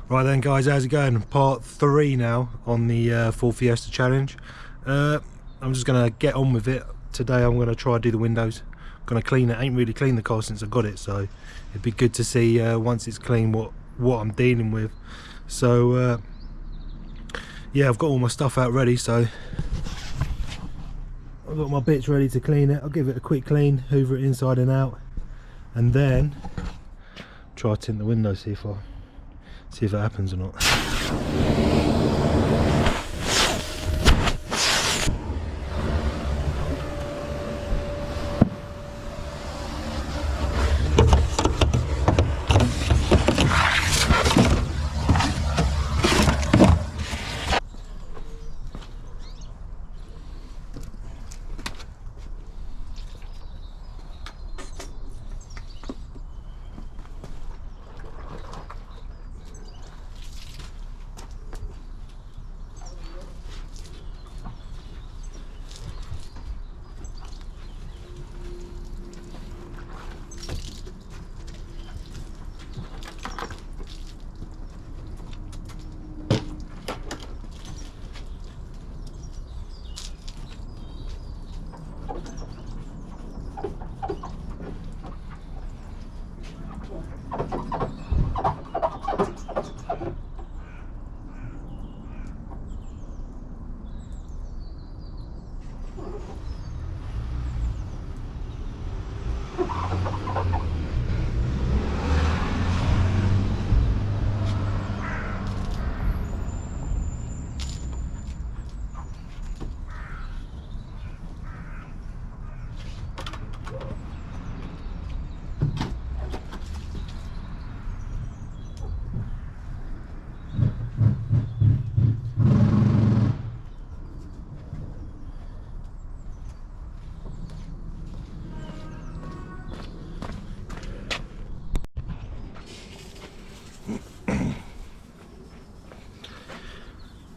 Right then guys, how's it going? Part 3 now on the full Fiesta challenge. I'm just going to get on with it. Today I'm going to try to do the windows. I'm going to clean it. I ain't really cleaned the car since I got it, so it'd be good to see once it's clean what I'm dealing with. So yeah, I've got all my stuff out ready, so I've got my bits ready to clean it. I'll give it a quick clean, hoover it inside and out, and then try to tint the windows, see if it happens or not.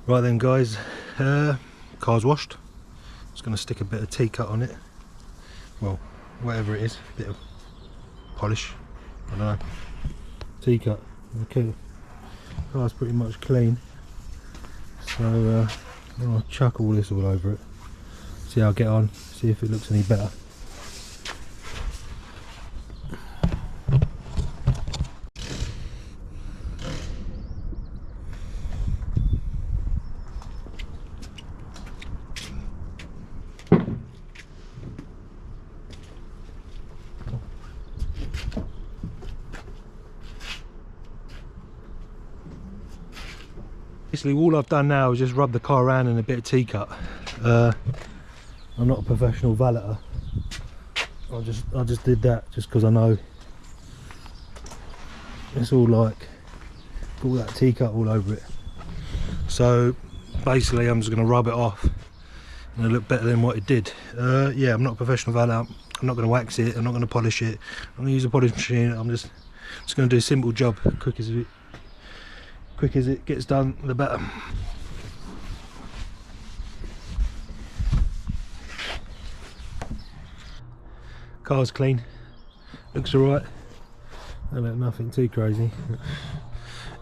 Right then guys, car's washed. Just going to stick a bit of T-cut on it. Well, whatever it is, a bit of polish, I don't know. T-cut, okay. Car's pretty much clean. So I'll chuck all this all over it. See how I get on, see if it looks any better. Basically all I've done now is just rub the car around in a bit of T-cut. I'm not a professional valeter. I just did that just because I know it's all like all that T-cut all over it. So basically I'm just going to rub it off and it'll look better than what it did. Yeah, I'm not a professional valeter. I'm not going to wax it, I'm not going to polish it, I'm going to use a polish machine. I'm just going to do a simple job. Quick as it gets done, the better. Car's clean, looks alright. Don't look nothing too crazy.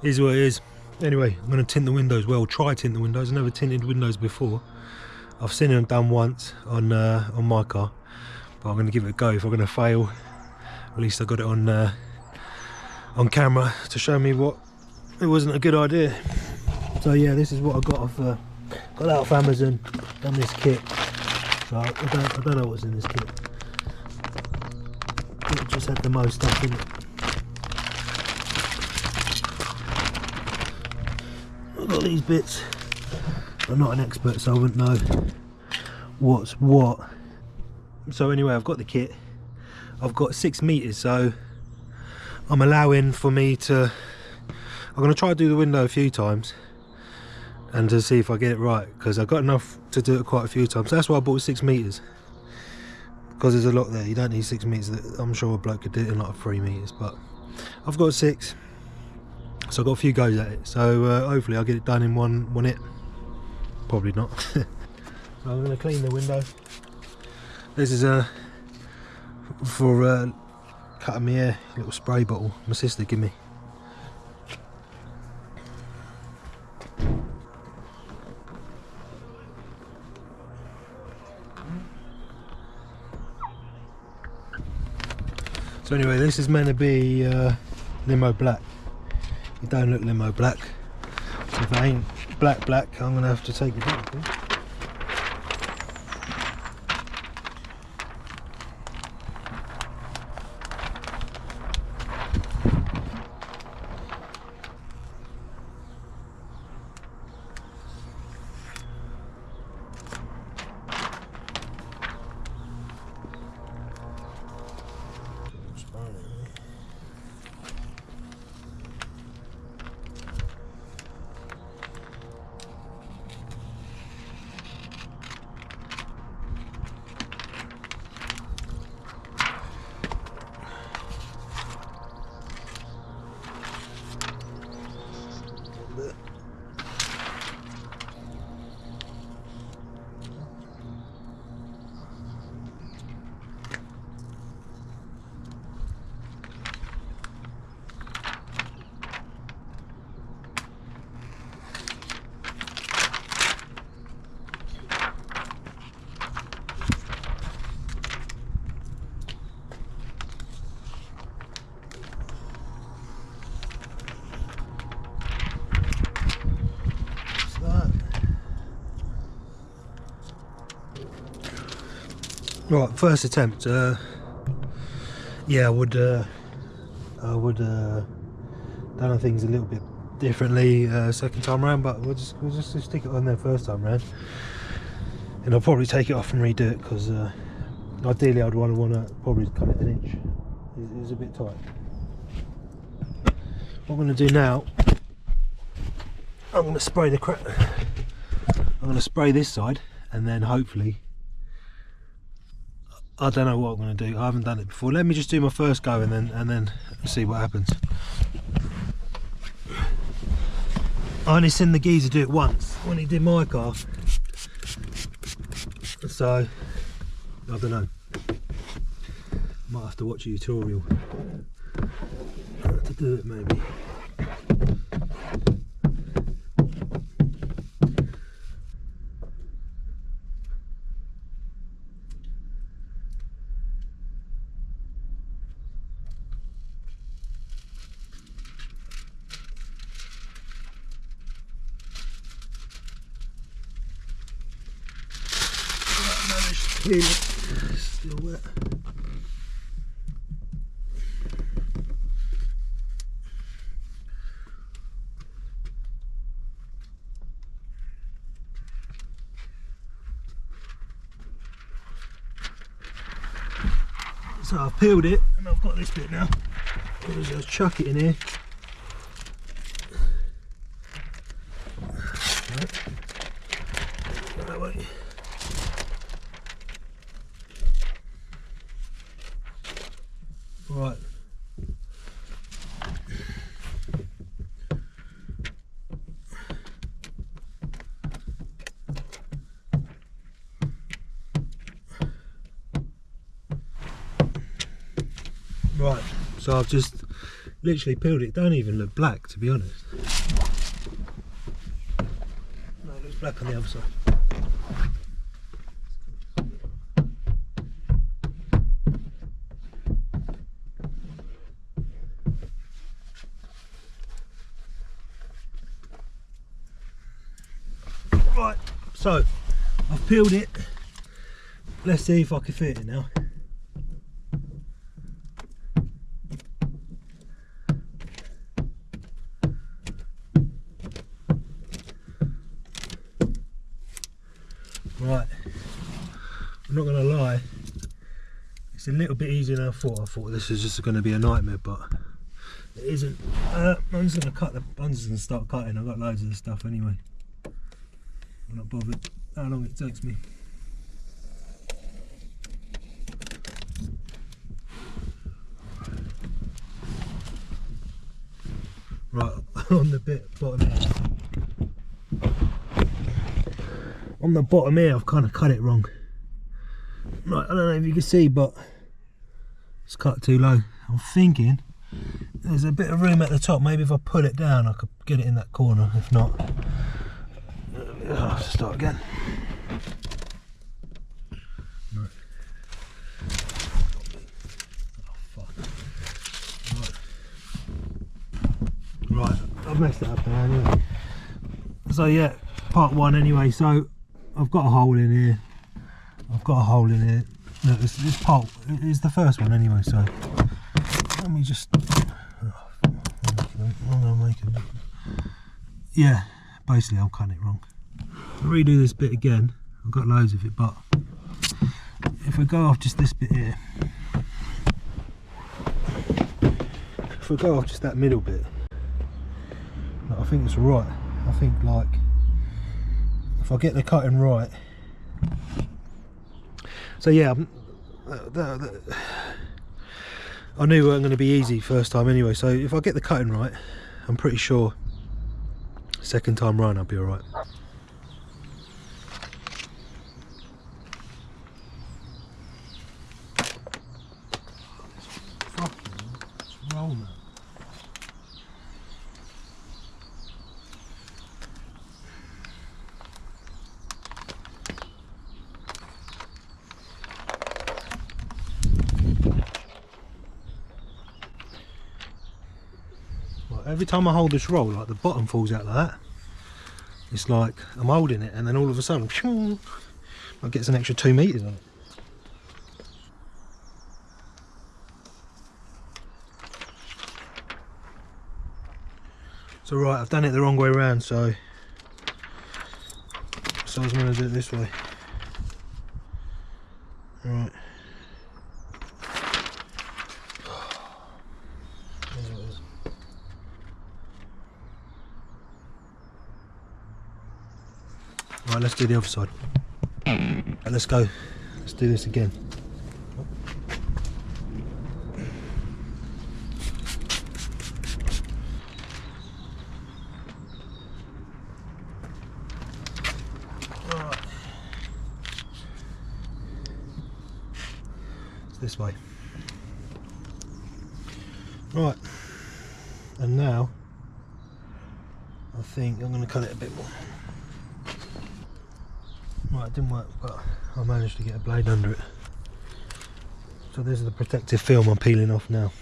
Is what it is. Anyway, I'm going to tint the windows. Well, try tint the windows. I've never tinted windows before. I've seen them done once on my car, but I'm going to give it a go. If I'm going to fail, at least I got it on camera to show me what it wasn't a good idea. So yeah, this is what I got got that off Amazon. Done this kit. So I don't know what's in this kit. It just had the most stuff in it. I've got these bits. I'm not an expert, so I wouldn't know what's what. So anyway, I've got the kit. I've got 6 meters, so I'm allowing for me to. I'm going to try to do the window a few times and to see if I get it right, because I've got enough to do it quite a few times. That's why I bought 6 meters, because there's a lot there. You don't need 6 meters. I'm sure a bloke could do it in like 3 meters, but I've got 6, so I've got a few goes at it. So hopefully I'll get it done in one hit. Probably not. So I'm going to clean the window. This is for cutting my hair, a little spray bottle my sister gave me. So anyway, this is meant to be limo black. It don't look limo black. So if it ain't black, I'm gonna have to take it down. Right, first attempt. Yeah, I would done things a little bit differently second time round, but we'll just stick it on there first time round, and I'll probably take it off and redo it because ideally I'd want to probably cut it an inch. It's a bit tight. What I'm going to do now, I'm going to spray the crap. I'm going to spray this side, and then hopefully. I don't know what I'm going to do. I haven't done it before. Let me just do my first go and then see what happens. I only seen the geezer do it once when he did my car, so I don't know. Might have to watch a tutorial to do it maybe. Still wet. So I've peeled it and I've got this bit now. I'll just chuck it in here. Right. Right. Right, so I've just literally peeled it. Don't even look black, to be honest. No, it looks black on the other side. Right, so I've peeled it. Let's see if I can fit it now. Right, I'm not gonna lie, it's a little bit easier than I thought. I thought this was just going to be a nightmare, but it isn't. I'm just gonna cut the. I'm just gonna start cutting. I've got loads of the stuff anyway. I'm not bothered how long it takes me. Right, on the bottom here. On the bottom here, I've kind of cut it wrong. Right, I don't know if you can see, but it's cut too low. I'm thinking there's a bit of room at the top. Maybe if I pull it down, I could get it in that corner. If not, I'll have to start again. Right. Oh, fuck. I've messed it up now anyway. So yeah, part one anyway. So I've got a hole in here. I've got a hole in here. Look, this part is the first one anyway. So let me just. I'm gonna make it. Yeah, basically I'm cutting it wrong. I'll redo this bit again. I've got loads of it, but if we go off just this bit here, if we go off just that middle bit, I think it's right. I think like if I get the cutting right. So yeah, I knew it wasn't going to be easy first time anyway. So if I get the cutting right, I'm pretty sure second time round I'll be alright. Roll now. Every time I hold this roll, like the bottom falls out like that. It's like I'm holding it and then all of a sudden it gets an extra 2 meters on it. So right, I've done it the wrong way around, so I was going to do it this way. Right. Right, let's do the other side. Right, let's go. Let's do this again. Right. It's this way. Right. And now I think I'm going to cut it a bit more. Right, it didn't work, but I managed to get a blade under it. So this is the protective film I'm peeling off now.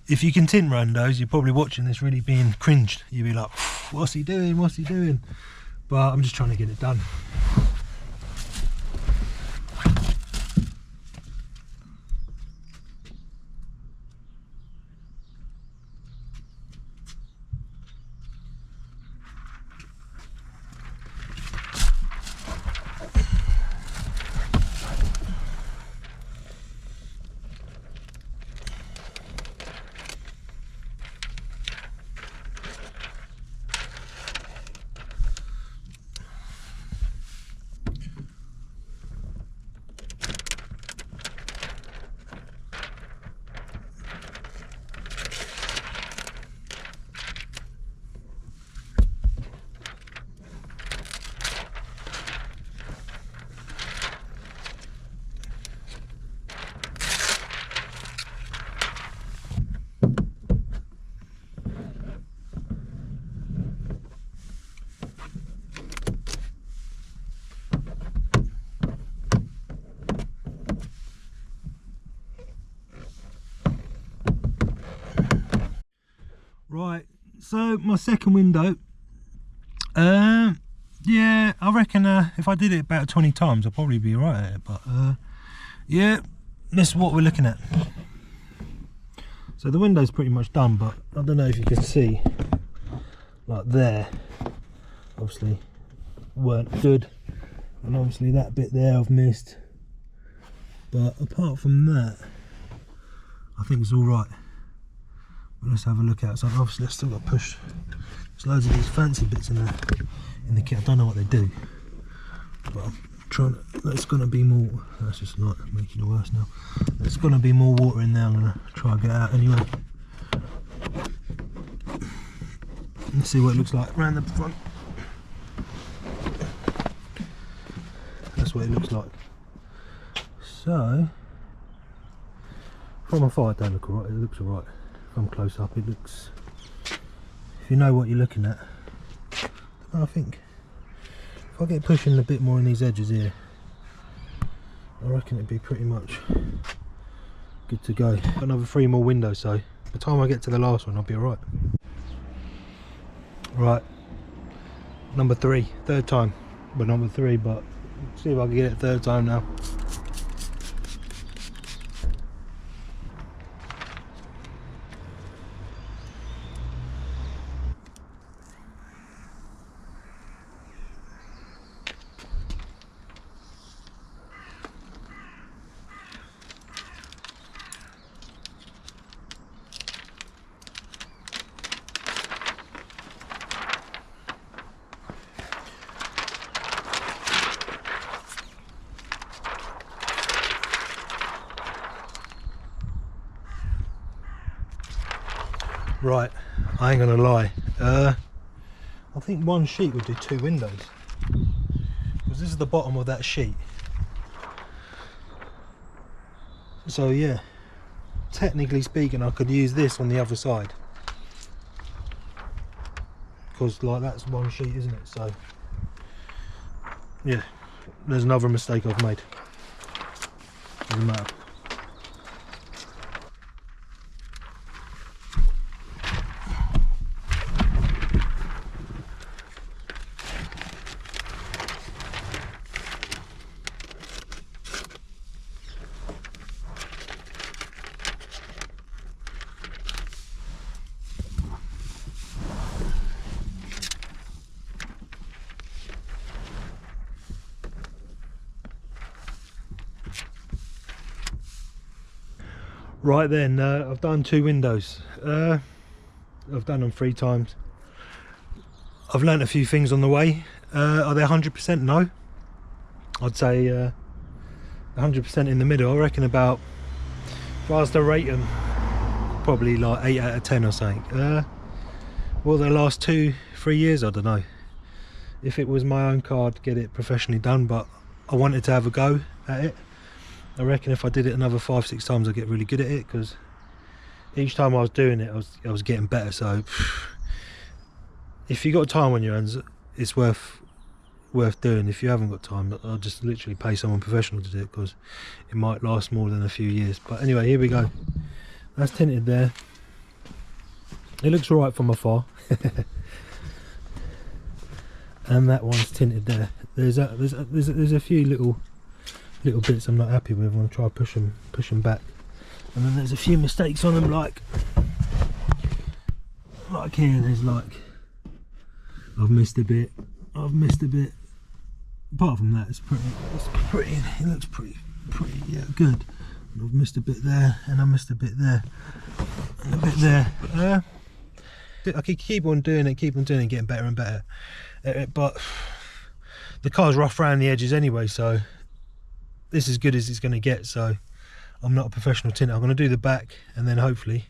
If you can tint randos, you're probably watching this really being cringed. You'll be like, what's he doing, what's he doing? But I'm just trying to get it done. Right, so my second window, yeah, I reckon if I did it about 20 times I'll probably be alright at it, but yeah, this is what we're looking at. So the window's pretty much done, but I don't know if you can see, like there, obviously weren't good, and obviously that bit there I've missed, but apart from that I think it's alright. But let's have a look outside. Obviously I've still got to push, there's loads of these fancy bits in the kit. I don't know what they do, but I'm trying to, there's going to be more, that's just not making it worse now. There's going to be more water in there. I'm going to try and get out anyway. Let's see what it looks like around the front. That's what it looks like. So from afar it don't look alright, it looks alright. come close up, it looks, if you know what you're looking at, I think if I get pushing a bit more in these edges here, I reckon it'd be pretty much good to go. Got another 3 more windows, so by the time I get to the last one I'll be alright. Right, number 3, third time. Well, number 3, but see if I can get it third time now. Right, I ain't gonna lie, I think one sheet would do 2 windows, because this is the bottom of that sheet. So yeah, technically speaking I could use this on the other side, because like that's one sheet, isn't it? So yeah, there's another mistake I've made. Doesn't matter. Right then, I've done 2 windows. I've done them 3 times. I've learnt a few things on the way. Are they 100%? No. I'd say 100% in the middle. I reckon about, if I was to rate them, probably like 8 out of 10 or something. Well, the last 2-3 years, I don't know. If it was my own car, I'd get it professionally done, but I wanted to have a go at it. I reckon if I did it another 5-6 times I'd get really good at it, because each time I was doing it I was getting better. So if you got time on your hands, it's worth doing. If you haven't got time, I'll just literally pay someone professional to do it, because it might last more than a few years. But anyway, here we go. That's tinted there. It looks alright from afar. And that one's tinted there. There's a few little bits I'm not happy with. I'm gonna try push them back. And then there's a few mistakes on them, like here. There's like I've missed a bit. Apart from that, it's pretty. It looks pretty yeah, good. And I've missed a bit there, and I missed a bit there, and a bit there. I could keep on doing it, getting better and better. But the car's rough around the edges anyway, so this is as good as it's going to get. So I'm not a professional tinter. I'm going to do the back, and then hopefully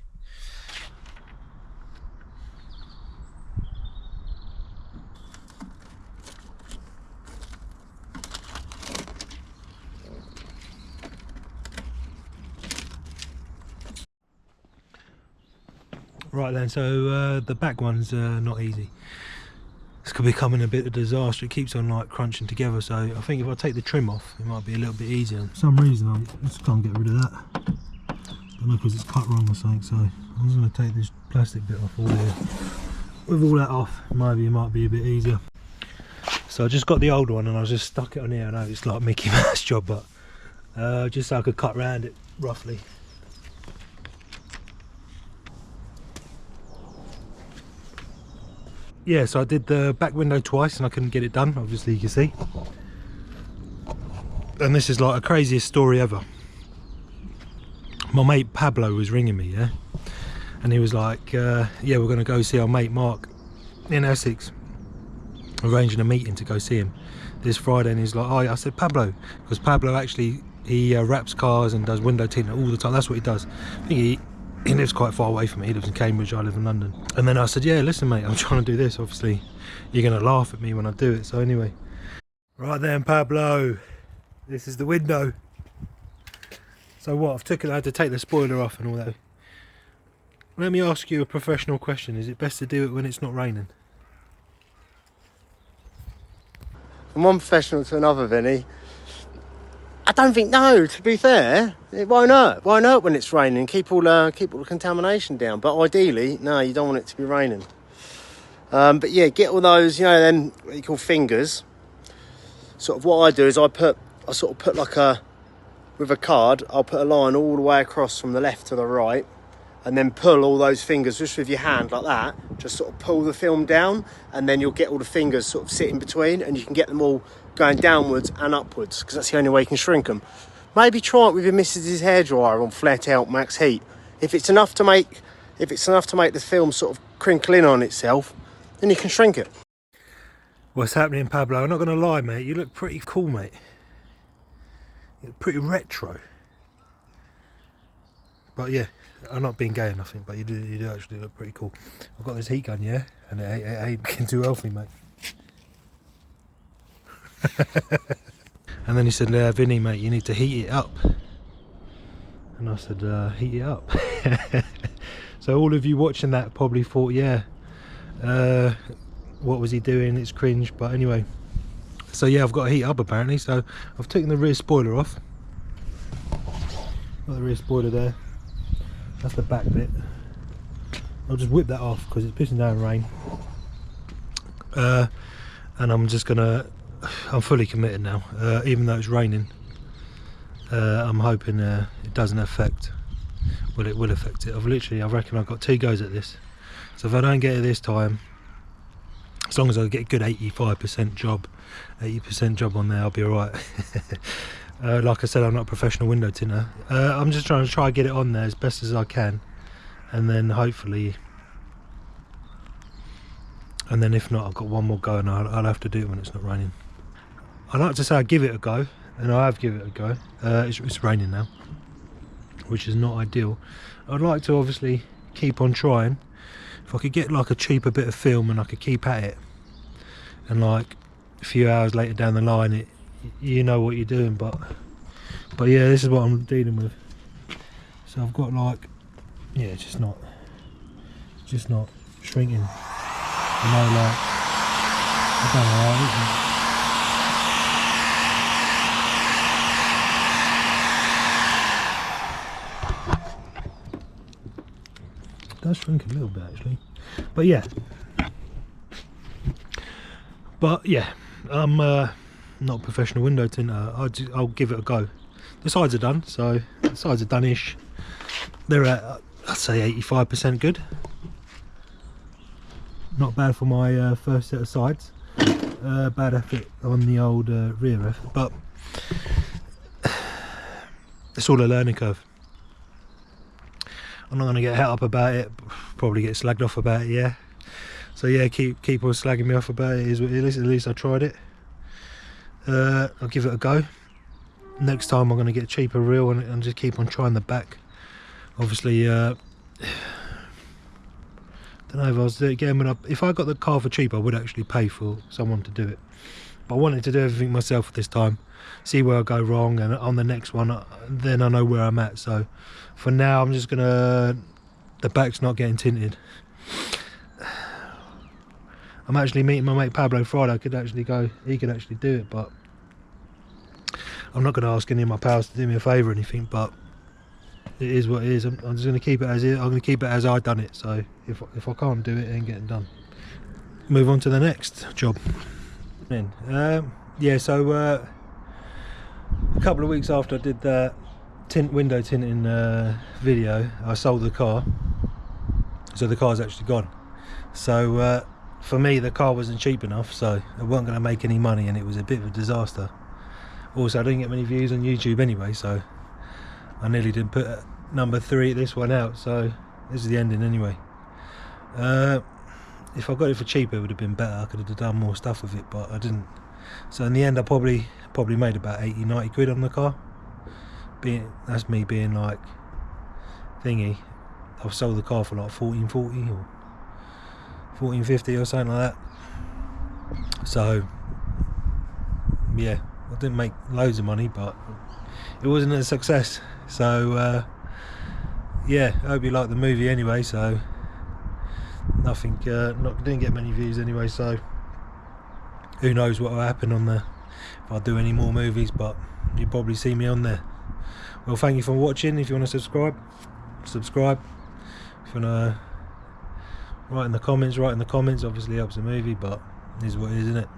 right then. So the back one's not easy. It's becoming a bit of a disaster. It keeps on like crunching together, so I think if I take the trim off it might be a little bit easier. For some reason I just can't get rid of that. Don't know, because it's cut wrong or something. So I'm just going to take this plastic bit off all here. With all that off, maybe it might be a bit easier. So I just got the old one and I just stuck it on here. I know it's like Mickey Mouse job, but just so I could cut around it roughly. Yeah, so I did the back window twice and I couldn't get it done, obviously you can see. And this is like the craziest story ever. My mate Pablo was ringing me, yeah? And he was like, yeah, we're going to go see our mate Mark in Essex. Arranging a meeting to go see him this Friday. And he's like, oh yeah, I said Pablo. Because Pablo actually, he wraps cars and does window tint all the time. That's what he does. I think he lives quite far away from me. He lives in Cambridge, I live in London. And then I said, yeah, listen mate, I'm trying to do this. Obviously you're going to laugh at me when I do it. So anyway, right then Pablo, this is the window. So what, I had to take the spoiler off and all that. Let me ask you a professional question. Is it best to do it when it's not raining? From one professional to another, Vinny, I don't think no, to be fair. It won't hurt. Won't hurt when it's raining. Keep all the contamination down. But ideally, no, you don't want it to be raining. But yeah, get all those, then what you call fingers. Sort of what I do is I sort of put with a card, I'll put a line all the way across from the left to the right, and then pull all those fingers just with your hand like that. Just sort of pull the film down, and then you'll get all the fingers sort of sit in between, and you can get them all going downwards and upwards, because that's the only way you can shrink them. Maybe try it with your missus's hairdryer on flat out max heat. If it's enough to make the film sort of crinkle in on itself, then you can shrink it. What's happening, Pablo? I'm not going to lie, mate. You look pretty cool, mate. You look pretty retro. But yeah, I'm not being gay or nothing, but you do actually look pretty cool. I've got this heat gun, yeah? And it ain't getting too healthy, mate. And then he said, Vinny, mate, you need to heat it up. And I said, heat it up. So all of you watching that probably thought, yeah, what was he doing? It's cringe. But anyway, so yeah, I've got to heat up apparently. So I've taken the rear spoiler off. Got the rear spoiler there. That's the back bit. I'll just whip that off because it's pissing down rain. And I'm fully committed now, even though it's raining. I'm hoping it doesn't affect. Well, it will affect it. I reckon I've got 2 goes at this. So if I don't get it this time, as long as I get a good 80% job on there, I'll be alright. Like I said, I'm not a professional window tinter. I'm just trying to get it on there as best as I can, and then hopefully, and then if not, I've got one more go, and I'll have to do it when it's not raining. I like to say I give it a go, and I have given it a go. It's raining now, which is not ideal. I'd like to obviously keep on trying. If I could get like a cheaper bit of film and I could keep at it, and like a few hours later down the line, you know what you're doing. But yeah, this is what I'm dealing with. So I've got like, yeah, it's just not shrinking. You know, like, I don't know how, isn't it? It does shrink a little bit actually, but yeah, I'm not a professional window tinter. I'll give it a go. The sides are done, so the sides are done-ish. They're at, I'd say, 85% good. Not bad for my first set of sides. Bad effort on the old rear effort, but it's all a learning curve. I'm not going to get het up about it, probably get slagged off about it, yeah. So yeah, keep on slagging me off about it. At least I tried it. I'll give it a go. Next time I'm going to get a cheaper reel and just keep on trying the back. Obviously, don't know if I was doing it again, but if I got the car for cheap, I would actually pay for someone to do it. But I wanted to do everything myself this time, see where I go wrong, and on the next one, then I know where I'm at. So for now, I'm just gonna, the back's not getting tinted. I'm actually meeting my mate Pablo Friday. He could actually do it, but I'm not going to ask any of my pals to do me a favour or anything, but it is what it is. I'm just going to keep it as it. I'm going to keep it as I done it. So if I can't do it, it ain't getting done. Move on to the next job. Yeah, so a couple of weeks after I did that window tinting video, I sold the car. So the car's actually gone. So for me, the car wasn't cheap enough, so I wasn't going to make any money, and it was a bit of a disaster. Also, I didn't get many views on YouTube anyway, so I nearly didn't put number 3 at this one out, so this is the ending anyway. If I got it for cheaper, it would have been better. I could have done more stuff with it, but I didn't. So in the end, I probably made about 80-90 quid on the car. That's me being like thingy. I've sold the car for like 1440 or 1450 or something like that. So yeah, I didn't make loads of money, but it wasn't a success. So yeah, I hope you like the movie anyway. So nothing, didn't get many views anyway. So who knows what will happen on there if I do any more movies, but you'll probably see me on there. Well, thank you for watching. If you want to subscribe. If you want to write in the comments, obviously helps the movie, but it is what it is, isn't it?